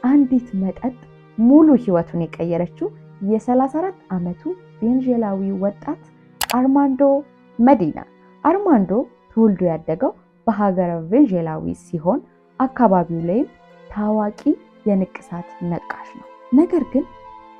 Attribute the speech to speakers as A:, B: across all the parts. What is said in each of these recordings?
A: አንዲት መጠጥ ሙሉ ህይወቱን የቀየረችው የ34 ዓመቱ ቬንዙዌላዊ ወጣት አርማንዶ መዲና። አርማንዶ ተወልዶ ያደገው በሀገረ ቬንዙዌላዊ ሲሆን አካባቢው ላይም ታዋቂ የንቅሳት ነቃሽ ነው። ነገር ግን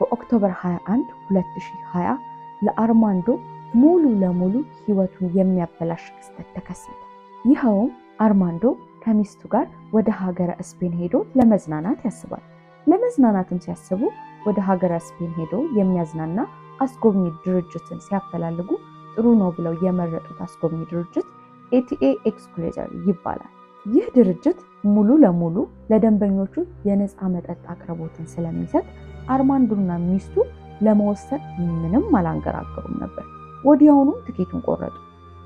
A: በኦክቶበር 21 2020 ለአርማንዶ ሙሉ ለሙሉ ህይወቱን የሚያበላሽ ክስተት ተከሰተ። ይኸውም አርማንዶ ከሚስቱ ጋር ወደ ሀገረ ስፔን ሄዶ ለመዝናናት ያስባል። ለመዝናናትም ሲያስቡ ወደ ሀገረ ስፔን ሄዶ የሚያዝናና አስጎብኚ ድርጅትን ሲያፈላልጉ ጥሩ ነው ብለው የመረጡት አስጎብኚ ድርጅት ኤቲኤ ኤክስክሉዘር ይባላል። ይህ ድርጅት ሙሉ ለሙሉ ለደንበኞቹ የነፃ መጠጥ አቅርቦትን ስለሚሰጥ አርማንዶና ሚስቱ ለመወሰን ምንም አላንገራገሩም ነበር። ወዲያውኑ ትኬቱን ቆረጡ።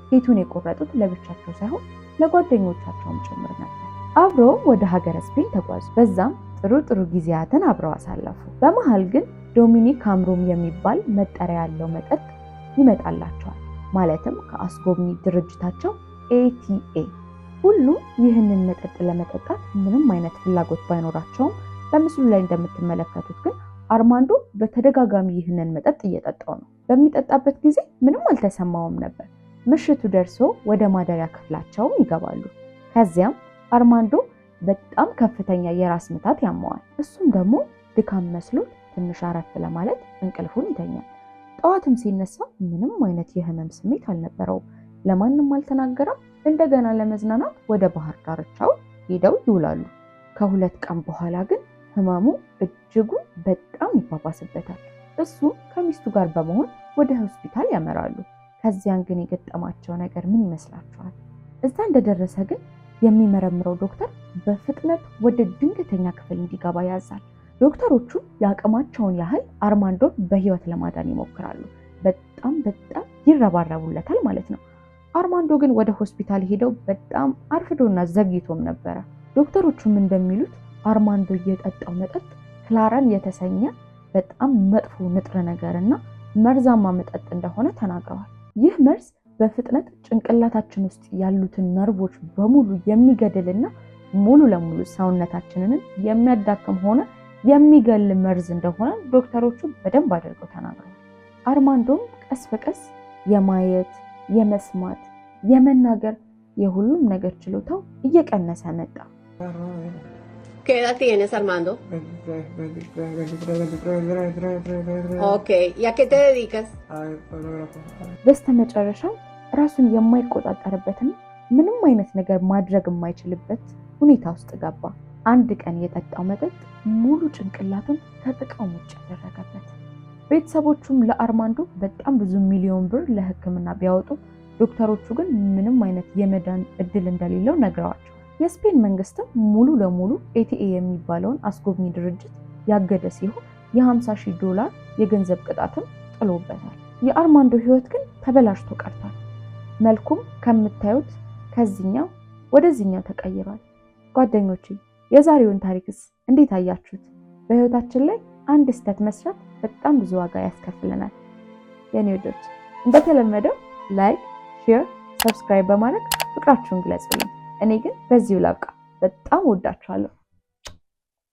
A: ትኬቱን የቆረጡት ለብቻቸው ሳይሆን ለጓደኞቻቸውም ጭምር ነበር። አብረው ወደ ሀገረ ስፔን ተጓዙ። በዛም ጥሩ ጊዜያትን አብረው አሳለፉ። በመሃል ግን ዶሚኒክ አምሮም የሚባል መጠሪያ ያለው መጠጥ ይመጣላቸዋል። ማለትም ከአስጎብኚ ድርጅታቸው ኤቲኤ። ሁሉም ይህንን መጠጥ ለመጠጣት ምንም አይነት ፍላጎት ባይኖራቸውም በምስሉ ላይ እንደምትመለከቱት ግን አርማንዶ በተደጋጋሚ ይህንን መጠጥ እየጠጣው ነው። በሚጠጣበት ጊዜ ምንም አልተሰማውም ነበር። ምሽቱ ደርሶ ወደ ማደሪያ ክፍላቸውም ይገባሉ። ከዚያም አርማንዶ በጣም ከፍተኛ የራስ ምታት ያመዋል። እሱም ደግሞ ድካም መስሎት ትንሽ አረፍ ለማለት እንቅልፉን ይተኛል። ጠዋትም ሲነሳ ምንም አይነት የህመም ስሜት አልነበረውም። ለማንም አልተናገረም። እንደገና ለመዝናናት ወደ ባህር ዳርቻው ሄደው ይውላሉ። ከ2 ቀን በኋላ ግን ህመሙ እጅጉን በጣም ይባባስበታል። እሱም ከሚስቱ ጋር በመሆን ወደ ሆስፒታል ያመራሉ። ከዚያን ግን የገጠማቸው ነገር ምን ይመስላችኋል? እዛ እንደደረሰ ግን የሚመረምረው ዶክተር በፍጥነት ወደ ድንገተኛ ክፍል እንዲገባ ያዛል። ዶክተሮቹ የአቅማቸውን ያህል አርማንዶን በህይወት ለማዳን ይሞክራሉ። በጣም ይረባረቡለታል ማለት ነው። አርማንዶ ግን ወደ ሆስፒታል ሄደው በጣም አርፍዶና ዘግይቶም ነበረ። ዶክተሮቹም እንደሚሉት አርማንዶ የጠጣው መጠጥ ክላራን የተሰኘ በጣም መጥፎ ንጥረ ነገርና መርዛማ መጠጥ እንደሆነ ተናግረዋል። ይህ መርዝ በፍጥነት ጭንቅላታችን ውስጥ ያሉትን ነርቮች በሙሉ የሚገድልና ሙሉ ለሙሉ ሰውነታችንን የሚያዳክም ሆነ የሚገል መርዝ እንደሆነ ዶክተሮቹ በደንብ አድርገው ተናግረዋል። አርማንዶም ቀስ በቀስ የማየት፣ የመስማት፣ የመናገር የሁሉም ነገር ችሎታው እየቀነሰ መጣ።
B: ¿Qué edad tienes, Armando?
C: 23.
B: Ok, ¿y a qué te dedicas?
C: Fotógrafo.
A: በስተመጨረሻው ራሱን የማይቆጣጠርበትና ምንም አይነት ነገር ማድረግ የማይችልበት ሁኔታ ውስጥ ገባ። አንድ ቀን የጠጣው መጠጥ ሙሉ ጭንቅላቱን ከጥቅም ውጭ አደረገበት። ቤተሰቦቹም ለአርማንዶ በጣም ብዙ ሚሊዮን ብር ለሕክምና ቢያወጡ ዶክተሮቹ ግን ምንም አይነት የመዳን እድል እንደሌለው ነግረዋቸው የስፔን መንግስትም ሙሉ ለሙሉ ኤቲኤ የሚባለውን አስጎብኚ ድርጅት ያገደ ሲሆን $50,000 የገንዘብ ቅጣትም ጥሎበታል። የአርማንዶ ህይወት ግን ተበላሽቶ ቀርቷል። መልኩም ከምታዩት ከዚህኛው ወደዚህኛው ተቀይሯል። ጓደኞቼ የዛሬውን ታሪክስ እንዴት አያችሁት? በህይወታችን ላይ አንድ ስህተት መስራት በጣም ብዙ ዋጋ ያስከፍለናል። የኔ ወዶች እንደተለመደው ላይክ፣ ሼር፣ ሰብስክራይብ በማድረግ ፍቅራችሁን ግለጹልኝ። እኔ ግን በዚሁ ላብቃ። በጣም ወዳችኋለሁ።